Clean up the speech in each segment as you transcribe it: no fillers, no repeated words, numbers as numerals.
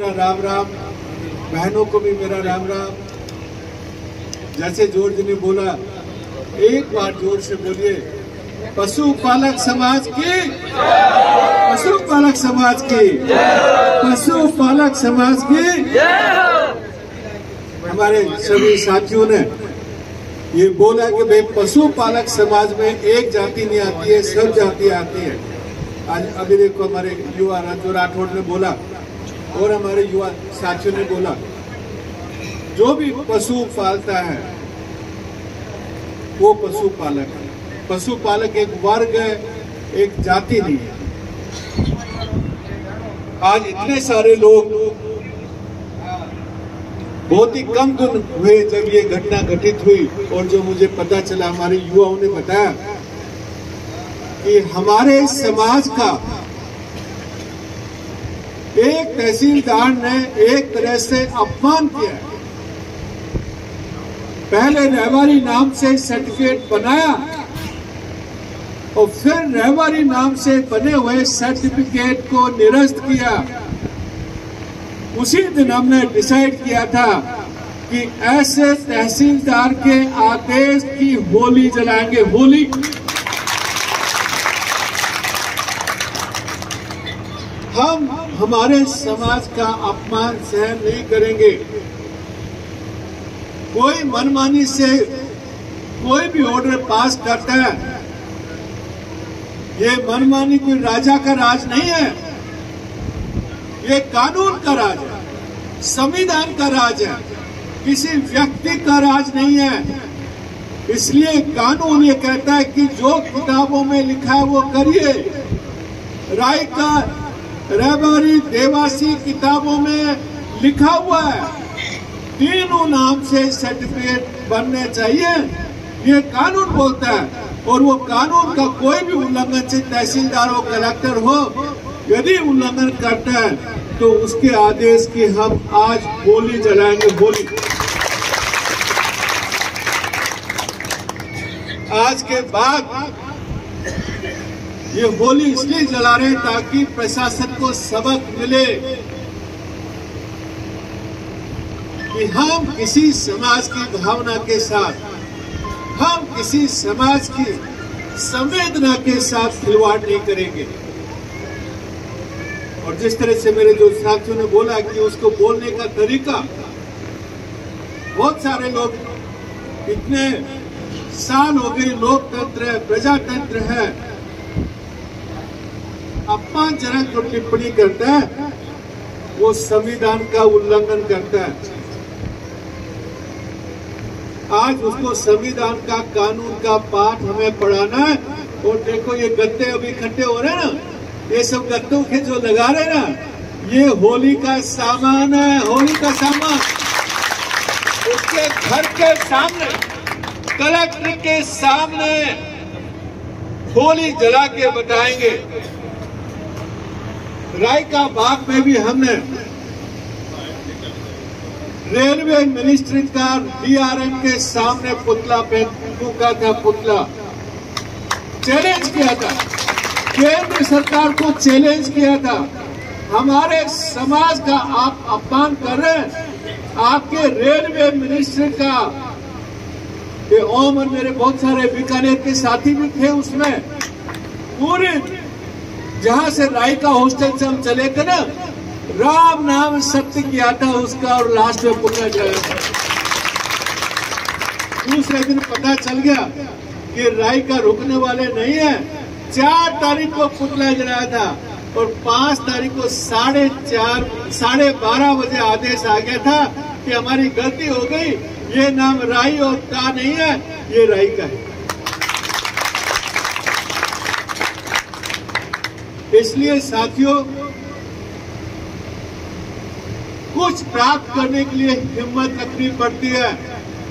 राम राम, बहनों को भी मेरा राम राम। जैसे जॉर्ज ने बोला, एक बार जोर से बोलिए, पशुपालक समाज की, पशुपालक समाज की, पशुपालक समाज की। हमारे सभी साथियों ने ये बोला कि भाई पशुपालक समाज में एक जाति नहीं आती है, सब जातियां आती है। आज अभी देखो हमारे युवा राजू राठौड़ ने बोला और हमारे युवा साथियों ने बोला, जो भी पशु पालता है वो पशुपालक है। पशुपालक एक वर्ग है, एक जाति नहीं है। आज इतने सारे लोग, बहुत ही कम दिन हुए जब ये घटना घटित हुई और जो मुझे पता चला, हमारे युवाओं ने बताया कि हमारे समाज का एक तहसीलदार ने एक तरह से अपमान किया। पहले रहवारी नाम से सर्टिफिकेट बनाया और फिर रहवारी नाम से बने हुए सर्टिफिकेट को निरस्त किया। उसी दिन हमने डिसाइड किया था कि ऐसे तहसीलदार के आदेश की होली जलाएंगे। होली हम हमारे समाज का अपमान सहन नहीं करेंगे। कोई मनमानी से कोई भी ऑर्डर पास करता है, ये मनमानी कोई राजा का राज नहीं है, ये कानून का राज है, संविधान का राज है, किसी व्यक्ति का राज नहीं है। इसलिए कानून ये कहता है कि जो किताबों में लिखा है वो करिए। राय का रहवारी देवासी किताबों में लिखा हुआ है, तीनों नाम से सर्टिफिकेट बनने चाहिए, ये कानून बोलता है। और वो कानून का कोई भी उल्लंघन, से तहसीलदार हो, कलेक्टर हो, यदि उल्लंघन करता है तो उसके आदेश की हम आज होली जलाएंगे। होली आज के बाद ये होली इसलिए जला रहे हैं ताकि प्रशासन को सबक मिले कि हम किसी समाज की भावना के साथ, हम किसी समाज की संवेदना के साथ खिलवाड़ नहीं करेंगे। और जिस तरह से मेरे जो साथियों ने बोला कि उसको बोलने का तरीका, बहुत सारे लोग, इतने साल हो गए लोकतंत्र है, प्रजातंत्र है, अपमानजनक जो टिप्पणी करता है वो संविधान का उल्लंघन करता है। आज उसको संविधान का, कानून का पाठ हमें पढ़ाना है। और देखो ये गत्ते अभी इकट्ठे हो रहे हैं ना, ये सब गत्तों के जो लगा रहे हैं ना, ये होली का सामान है, होली का सामान। उसके घर के सामने, कलेक्टर के सामने होली जला के बताएंगे। राय का बाग में भी हमने रेलवे मिनिस्ट्री का डीआरएम के सामने पुतला फूका था, पुतला चैलेंज किया था, केंद्र सरकार को चैलेंज किया था। हमारे समाज का आप अपमान कर रहे हैं। आपके रेलवे मिनिस्ट्री का ये ओम और मेरे बहुत सारे बीकानेर के साथी भी थे उसमें। पूरे जहां से राय का हॉस्टल से हम चले थे ना, राम नाम सत्य किया था उसका और लास्ट में पुतला जलाया था। दूसरे दिन पता चल गया कि राय का रुकने वाले नहीं है। 4 तारीख को पुतला जलाया था और 5 तारीख को 12:30 बजे आदेश आ गया था कि हमारी गलती हो गई, ये नाम राय और का नहीं है, ये राय का है। इसलिए साथियों, कुछ प्राप्त करने के लिए हिम्मत रखनी पड़ती है।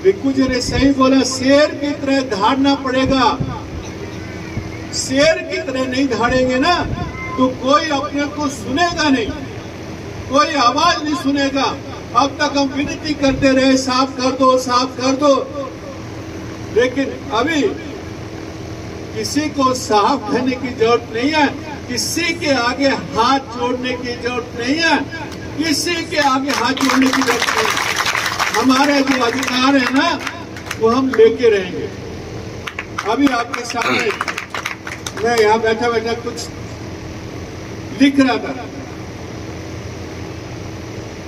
भिक्खू जी ने सही बोला, शेर की तरह धाड़ना पड़ेगा। शेर की तरह नहीं धाड़ेंगे ना तो कोई अपने को सुनेगा नहीं, कोई आवाज नहीं सुनेगा। अब तक हम विनती करते रहे, साफ कर दो, साफ कर दो, लेकिन अभी किसी को साफ करने की जरूरत नहीं है, किसी के आगे हाथ जोड़ने की जरूरत नहीं है। किसी के आगे हाथ जोड़ने की जरूरत नहीं। हमारे जो अधिकार है ना, वो हम लेके रहेंगे। अभी आपके सामने मैं यहाँ बैठा बैठा कुछ लिख रहा था।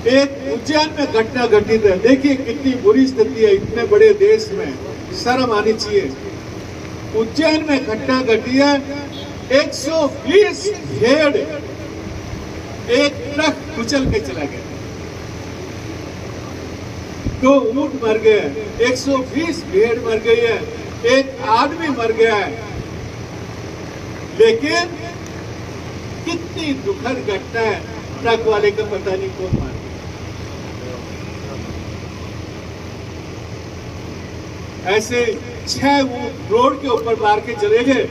एक उज्जैन में घटना घटित है। देखिए कितनी बुरी स्थिति है इतने बड़े देश में, शर्म आनी चाहिए। उज्जैन में घटना घटी है, 120 भेड़ एक ट्रक कुचल के चला गया। 2 ऊंट मर गए, 120 भेड़ मर गई है, एक आदमी मर गया है। लेकिन कितनी दुखद घटना है, ट्रक वाले का पता नहीं कौन मार। ऐसे 6 रोड के ऊपर मार के चले गए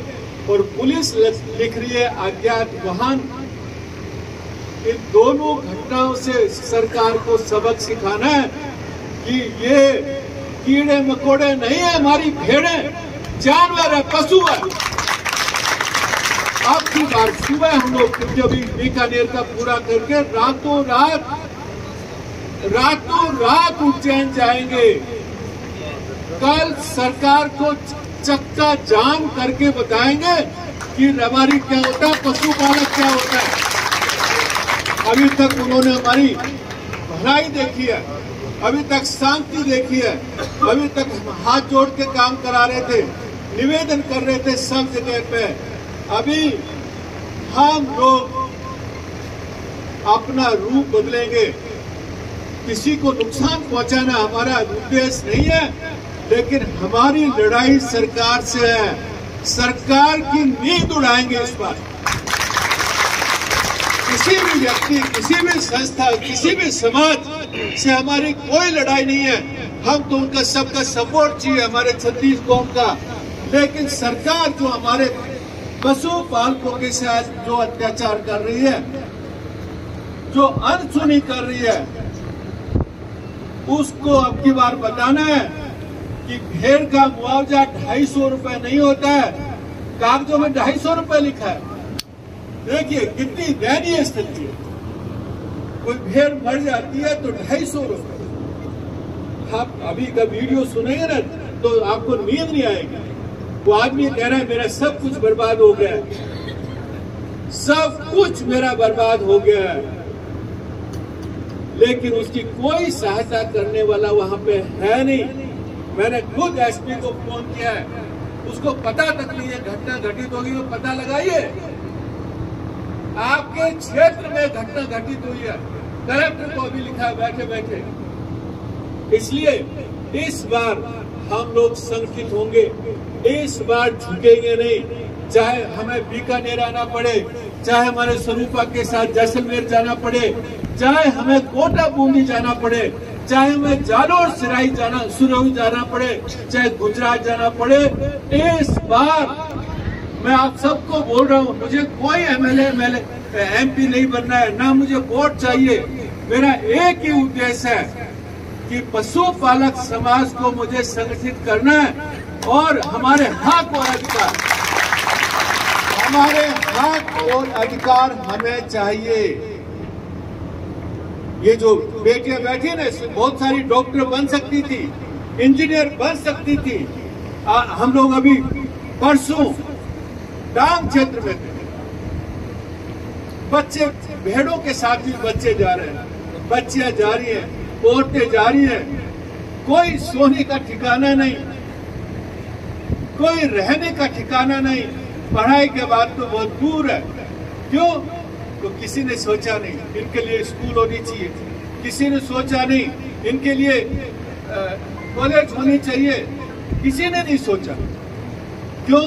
और पुलिस लिख रही है अज्ञात वाहन। इन दोनों घटनाओं से सरकार को सबक सिखाना है कि ये कीड़े मकोड़े नहीं है, हमारी भेड़ें जानवर है, पशु है। अब की बार सुबह हम लोग जब बीकानेर का पूरा करके रातों रात उज्जैन जाएंगे। कल सरकार को चक्का जाम करके बताएंगे कि रबारी क्या होता है, पशुपालक क्या होता है। अभी तक उन्होंने हमारी भलाई देखी है, अभी तक शांति देखी है, अभी तक हाथ जोड़ के काम करा रहे थे, निवेदन कर रहे थे सब जगह पे। अभी हम लोग अपना रूप बदलेंगे। किसी को नुकसान पहुंचाना हमारा उद्देश्य नहीं है, लेकिन हमारी लड़ाई सरकार से है। सरकार की नींद उड़ाएंगे इस बार। किसी भी व्यक्ति, किसी भी संस्था, किसी भी समाज से हमारी कोई लड़ाई नहीं है। हम तो उनका सबका सपोर्ट चाहिए, हमारे 36 कौम का। लेकिन सरकार जो हमारे पशुपालकों के साथ जो अत्याचार कर रही है, जो अनसुनी कर रही है, उसको अब की बार बताना है कि भेड़ का मुआवजा 250 रुपए नहीं होता है, कागजों में 250 रुपए लिखा है। देखिए कितनी दयनीय स्थिति है। कोई भेड़ मर जाती है तो 250 रुपए। आप अभी का वीडियो सुनेंगे ना तो आपको नींद नहीं आएगी। वो आदमी कह रहा है मेरा सब कुछ बर्बाद हो गया है, सब कुछ मेरा बर्बाद हो गया है, लेकिन उसकी कोई सहायता करने वाला वहां पे है नहीं। मैंने खुद एसपी को फोन किया है, उसको पता तक नहीं है घटना घटित होगी, वो पता लगाइए। आपके क्षेत्र में घटना घटित हुई है, कलेक्टर को अभी लिखा है बैठे बैठे। इसलिए इस बार हम लोग संगठित होंगे, इस बार झुकेंगे नहीं। चाहे हमें बीकानेर आना पड़े, चाहे हमारे स्वरूपा के साथ जैसलमेर जाना पड़े, चाहे हमें कोटा बूंदी जाना पड़े, चाहे हमें जालोर सुरई जाना पड़े, चाहे गुजरात जाना पड़े। इस बार मैं आप सबको बोल रहा हूँ, मुझे कोई एमपी नहीं बनना है, ना मुझे वोट चाहिए। मेरा एक ही उद्देश्य है कि पशुपालक समाज को मुझे संगठित करना है और हमारे हक और अधिकार, हमारे हक और अधिकार हमें चाहिए। ये जो बेटियां बैठी ना, बहुत सारी डॉक्टर बन सकती थी, इंजीनियर बन सकती थी। हम लोग अभी परसों डांग क्षेत्र में थे, बच्चे भेड़ों के साथ भी बच्चे जा रहे हैं, बच्चियां जा रही हैं, औरतें जा रही हैं। कोई सोने का ठिकाना नहीं, कोई रहने का ठिकाना नहीं। पढ़ाई के बाद तो बहुत दूर है। क्यों? तो किसी ने सोचा नहीं इनके लिए स्कूल होनी चाहिए, किसी ने सोचा नहीं इनके लिए कॉलेज होनी चाहिए, किसी ने नहीं सोचा। क्यों?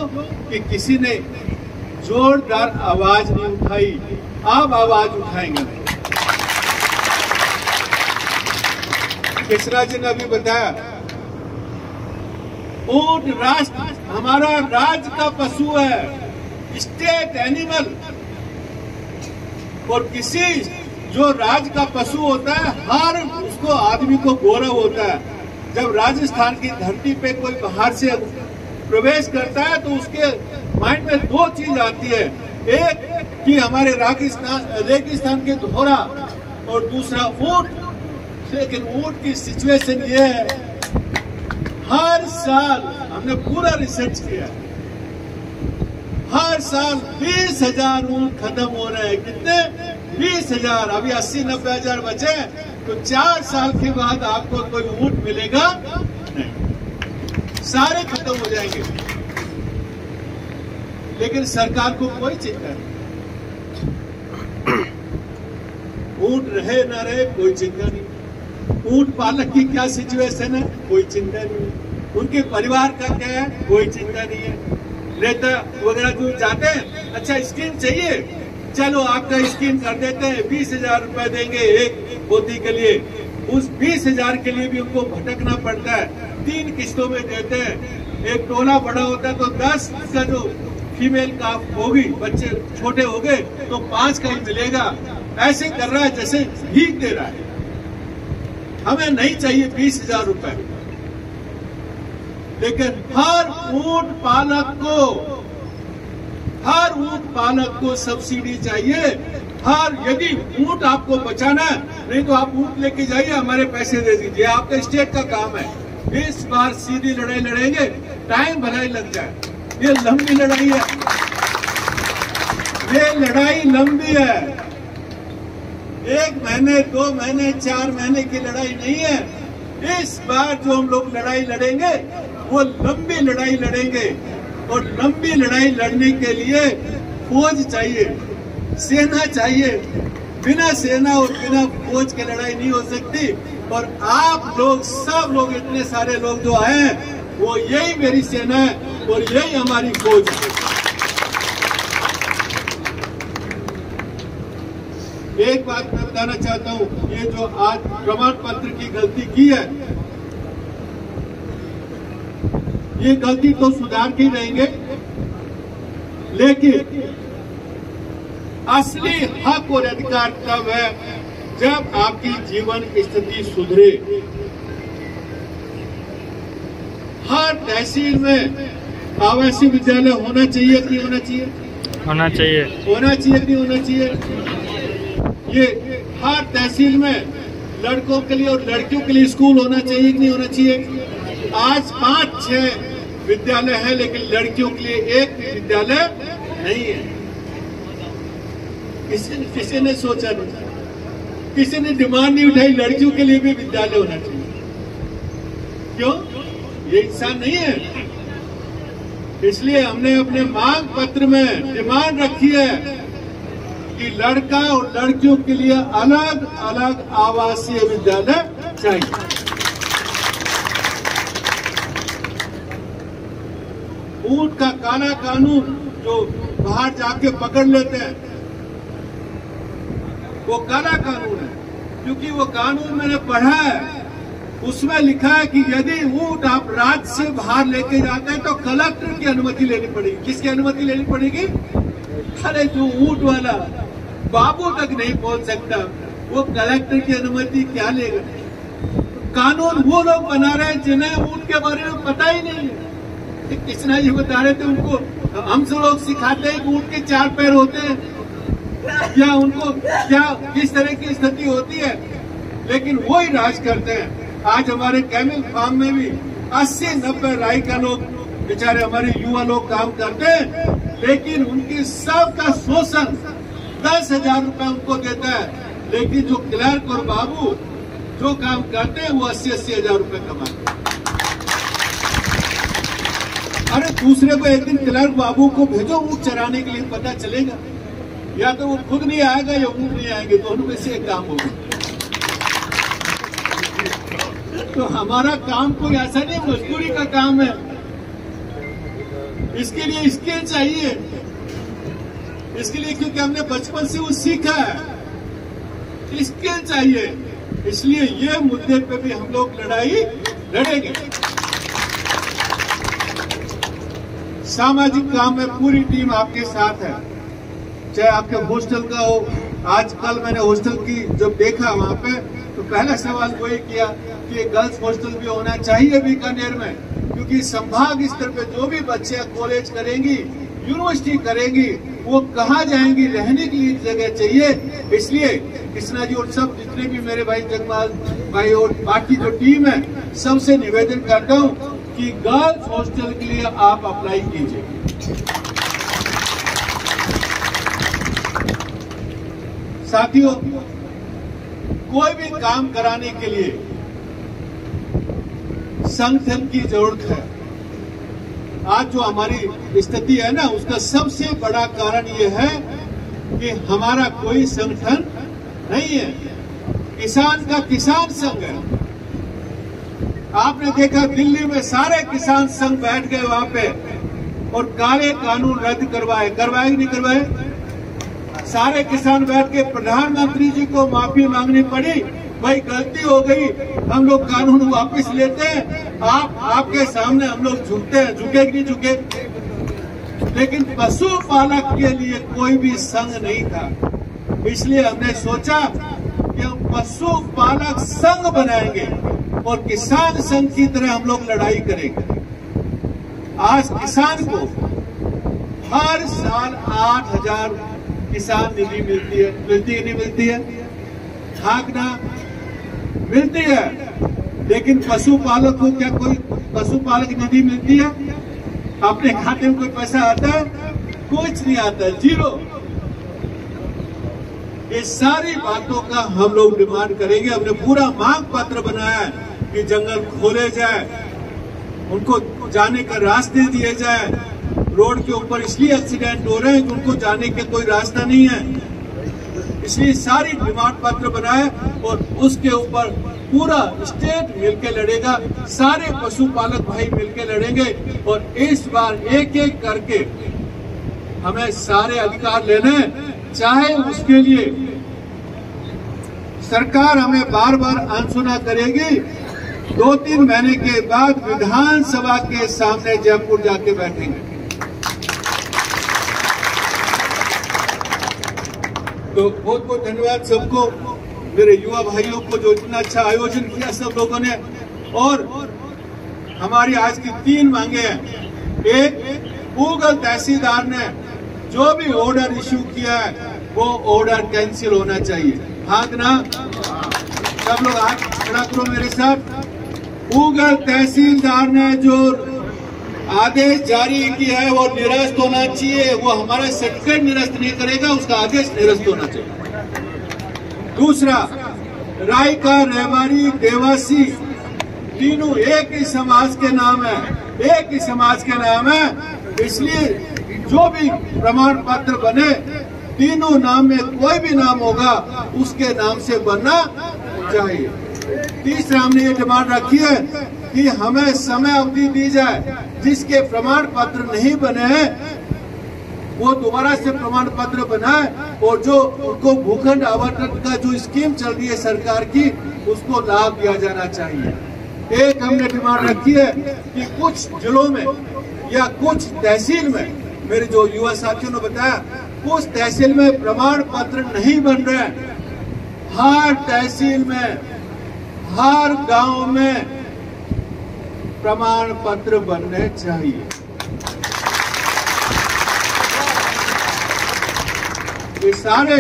कि किसी ने जोरदार आवाज नहीं उठाई। आप आवाज उठाएंगे। किसरा जी ने अभी बताया, ऊंट राष्ट्र हमारा राज्य का पशु है, स्टेट एनिमल। और किसी जो राज्य का पशु होता है, हर उसको आदमी को गौरव होता है। जब राजस्थान की धरती पे कोई बाहर से प्रवेश करता है तो उसके माइंड में 2 चीज आती है। एक कि हमारे रेगिस्तान के धोरा और दूसरा ऊंट। लेकिन ऊंट की सिचुएशन ये है, हर साल हमने पूरा रिसर्च किया, हर साल 20,000 ऊंट खत्म हो रहे हैं। कितने? 20,000। अभी 80-90 हजार बचे, तो 4 साल के बाद आपको कोई ऊंट मिलेगा नहीं, सारे खत्म हो जाएंगे। लेकिन सरकार को कोई चिंता नहीं, ऊंट रहे ना रहे कोई चिंता नहीं। ऊंट पालक की क्या सिचुएशन है, कोई चिंता नहीं है। उनके परिवार का क्या है, कोई चिंता नहीं है। नेता वगैरह जो जाते हैं, अच्छा स्कीम चाहिए, चलो आपका स्कीम कर देते हैं, 20,000 रुपए देंगे एक पोती के लिए। उस 20,000 के लिए भी उनको भटकना पड़ता है, 3 किस्तों में देते हैं। एक टोला बड़ा होता है तो 10 का जो फीमेल काफ होगी, बच्चे छोटे हो गए तो 5 का ही मिलेगा। ऐसे कर रहा है जैसे भीख दे रहा है। हमें नहीं चाहिए 20,000 रुपए, लेकिन हर ऊंट पालक को सब्सिडी चाहिए। यदि ऊंट आपको बचाना है, नहीं तो आप ऊंट लेके जाइए, हमारे पैसे दे दीजिए, आपका स्टेट का काम है। इस बार सीधी लड़ाई लड़ेंगे, टाइम भलाई लग जाए। ये लंबी लड़ाई है, ये लड़ाई लंबी है। 1 महीने, 2 महीने, 4 महीने की लड़ाई नहीं है। इस बार जो हम लोग लड़ाई लड़ेंगे वो लंबी लड़ाई लड़ेंगे, और लंबी लड़ाई लड़ने के लिए फौज चाहिए, सेना चाहिए। बिना सेना और बिना फौज के लड़ाई नहीं हो सकती। और आप लोग, सब लोग, इतने सारे लोग जो आए हैं, वो यही मेरी सेना है और यही हमारी फौज है। एक बात मैं बताना चाहता हूँ, ये जो आज प्रमाण पत्र की गलती की है, ये गलती तो सुधार के रहेंगे, लेकिन असली हक और अधिकार तब है जब आपकी जीवन स्थिति सुधरे। हर तहसील में आवासीय विद्यालय होना चाहिए कि नहीं होना चाहिए? होना चाहिए। होना चाहिए कि नहीं होना चाहिए? ये हर तहसील में लड़कों के लिए और लड़कियों के लिए स्कूल होना चाहिए कि नहीं होना चाहिए? आज 5-6 विद्यालय है, लेकिन लड़कियों के लिए एक विद्यालय नहीं है। किसी ने सोचा नहीं, किसी ने डिमांड नहीं उठाई लड़कियों के लिए भी विद्यालय होना चाहिए। क्यों? ये इंसान नहीं है। इसलिए हमने अपने मांग पत्र में डिमांड रखी है कि लड़का और लड़कियों के लिए अलग अलग आवासीय विद्यालय चाहिए। ऊंट का काला कानून जो बाहर जाके पकड़ लेते हैं, वो काला कानून है, क्योंकि वो कानून मैंने पढ़ा है। उसमें लिखा है कि यदि ऊंट आप राज्य से बाहर लेके जाते हैं तो कलेक्टर की अनुमति लेनी पड़ेगी। किसकी अनुमति लेनी पड़ेगी? अरे जो ऊंट वाला बाबू तक नहीं पहुंच सकता, वो कलेक्टर की अनुमति क्या लेगा? कानून वो लोग बना रहे हैं जिन्हें ऊंट के बारे में पता ही नहीं है। कृष्णा जी बता रहे थे, उनको हम सब लोग सिखाते हैं कि ऊंट के 4 पैर होते हैं, या उनको क्या किस तरह की स्थिति होती है, लेकिन वो ही राज करते हैं। आज हमारे कैमल फार्म में भी 80-90 राई का लोग, बेचारे हमारे युवा लोग काम करते हैं, लेकिन उनकी सबका शोषण 10,000 रुपए उनको देता है, लेकिन जो क्लर्क और बाबू जो काम करते हैं वो 80-80 हजार रुपए कमाते हैं। अरे दूसरे को एक दिन क्लर्क बाबू को भेजो ऊँट चराने के लिए, पता चलेगा। या तो वो खुद नहीं आएगा या ऊँट नहीं आएंगे, दोनों में से एक काम होगा। तो हमारा काम कोई ऐसा नहीं, मजदूरी का काम है। इसके लिए स्किल चाहिए, इसके लिए क्योंकि हमने बचपन से वो सीखा है, स्किल चाहिए। इसलिए ये मुद्दे पे भी हम लोग लड़ाई लड़ेंगे। सामाजिक काम में पूरी टीम आपके साथ है, चाहे आपके हॉस्टल का हो। आज कल मैंने हॉस्टल की जब देखा वहां पे, तो पहला सवाल वही किया कि गर्ल्स हॉस्टल भी होना चाहिए बीकानेर में, क्योंकि संभाग स्तर पे जो भी बच्चे कॉलेज करेंगी यूनिवर्सिटी करेंगी वो कहाँ जाएंगी, रहने के लिए जगह चाहिए। इसलिए कृष्णा जी और सब जितने भी मेरे भाई जगमाल भाई और बाकी जो टीम है सबसे निवेदन करता हूँ कि गर्ल्स हॉस्टल के लिए आप अप्लाई कीजिए। साथियों, कोई भी काम कराने के लिए संगठन की जरूरत है। आज जो हमारी स्थिति है ना, उसका सबसे बड़ा कारण यह है कि हमारा कोई संगठन नहीं है। किसान का किसान संघ है। आपने देखा दिल्ली में सारे किसान संघ बैठ गए वहां पे और काले कानून रद्द करवाए कि नहीं करवाए? सारे किसान बैठ के प्रधानमंत्री जी को माफी मांगनी पड़ी, भाई गलती हो गई, हम लोग कानून वापस लेते हैं। आपके सामने हम लोग झुकते हैं, झुके कि नहीं झुके? लेकिन पशुपालक के लिए कोई भी संघ नहीं था। इसलिए हमने सोचा कि हम पशुपालक संघ बनाएंगे और किसान संघ की तरह हम लोग लड़ाई करेंगे। आज किसान को हर साल 8,000 किसान निधि मिलती है कि नहीं मिलती है? हाँ, मिलती है। लेकिन पशुपालक को क्या कोई पशुपालक निधि मिलती है? अपने खाते में कोई पैसा आता है? कुछ नहीं आता, जीरो। ये सारी बातों का हम लोग डिमांड करेंगे। हमने पूरा मांग पत्र बनाया है कि जंगल खोले जाए, उनको जाने का रास्ते दिए जाए। रोड के ऊपर इसलिए एक्सीडेंट हो रहे हैं कि उनको जाने के कोई रास्ता नहीं है। इसलिए सारी डिमांड पत्र बनाए और उसके ऊपर पूरा स्टेट मिलकर लड़ेगा, सारे पशुपालक भाई मिलकर लड़ेंगे और इस बार एक एक करके हमें सारे अधिकार लेने, चाहे उसके लिए सरकार हमें बार बार अनसुना करेगी। 2-3 महीने के बाद विधानसभा के सामने जयपुर जाके बैठेंगे। तो बहुत बहुत धन्यवाद सबको, मेरे युवा भाइयों को जो इतना अच्छा आयोजन किया सब लोगों ने। और हमारी आज की 3 मांगे हैं। एक, पूगल तहसीलदार ने जो भी ऑर्डर इश्यू किया है वो ऑर्डर कैंसिल होना चाहिए। हाँ ना? सब लोग हाथ खड़ा करो मेरे साथ। पूगल तहसीलदार ने जो आदेश जारी किया है वो निरस्त होना चाहिए। वो हमारा सर्टिफिकेट निरस्त नहीं करेगा, उसका आदेश निरस्त होना चाहिए। दूसरा, रायका, रेवाड़ी, देवासी तीनों एक ही समाज के नाम है, एक ही समाज के नाम है। इसलिए जो भी प्रमाण पत्र बने, तीनों नाम में कोई भी नाम होगा उसके नाम से बनना चाहिए। तीसरा, हमने ये डिमांड रखी है कि हमें समय अवधि दी जाए, जिसके प्रमाण पत्र नहीं बने हैं वो दोबारा से प्रमाण पत्र बनाए और जो उनको भूखंड आवंटन का जो स्कीम चल रही है सरकार की, उसको लाभ दिया जाना चाहिए। एक हमने डिमांड रखी है कि कुछ जिलों में या कुछ तहसील में, मेरे जो युवा साथियों ने बताया, कुछ तहसील में प्रमाण पत्र नहीं बन रहे हैं। हर तहसील में, हर गांव में प्रमाण पत्र बनने चाहिए। ये सारे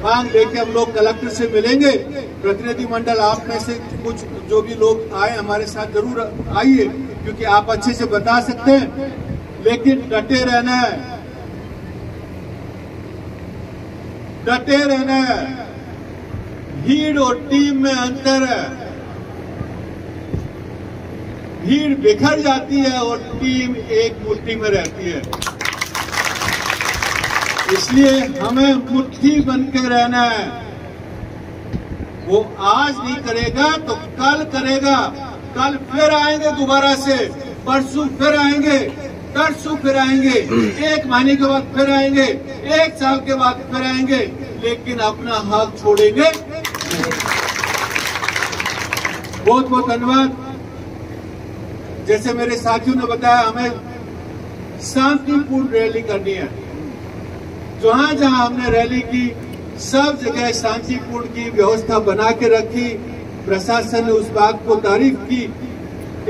मांग लेके हम लोग कलेक्टर से मिलेंगे। प्रतिनिधि मंडल आप में से कुछ जो भी लोग आए हमारे साथ जरूर आइए, क्योंकि आप अच्छे से बता सकते हैं। लेकिन डटे रहना है, डटे रहना है। भीड़ और टीम में अंतर है। भीड़ बिखर जाती है और टीम एक मुट्ठी में रहती है। इसलिए हमें मुट्ठी बनकर रहना है। वो आज नहीं करेगा तो कल करेगा। कल फिर आएंगे दोबारा से, परसों फिर आएंगे, परसों फिर आएंगे, 1 महीने के बाद फिर आएंगे, 1 साल के बाद फिर आएंगे, लेकिन अपना हाथ छोड़ेंगे। बहुत बहुत धन्यवाद। जैसे मेरे साथियों ने बताया, हमें शांतिपूर्ण रैली करनी है। जहां जहां हमने रैली की, सब जगह शांतिपूर्ण की व्यवस्था बना के रखी। प्रशासन ने उस बात को तारीफ की।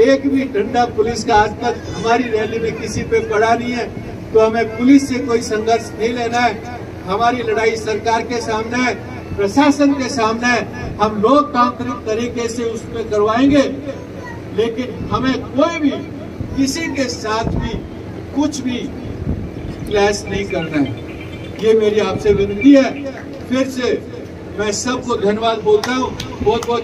एक भी डंडा पुलिस का आज तक हमारी रैली में किसी पे पड़ा नहीं है। तो हमें पुलिस से कोई संघर्ष नहीं लेना है। हमारी लड़ाई सरकार के सामने है, प्रशासन के सामने है। हम लोकतांत्रिक तरीके से उसमें करवाएंगे, लेकिन हमें कोई भी किसी के साथ भी कुछ भी क्लैश नहीं करना है। ये मेरी आपसे विनती है। फिर से मैं सबको धन्यवाद बोलता हूँ। बहुत बहुत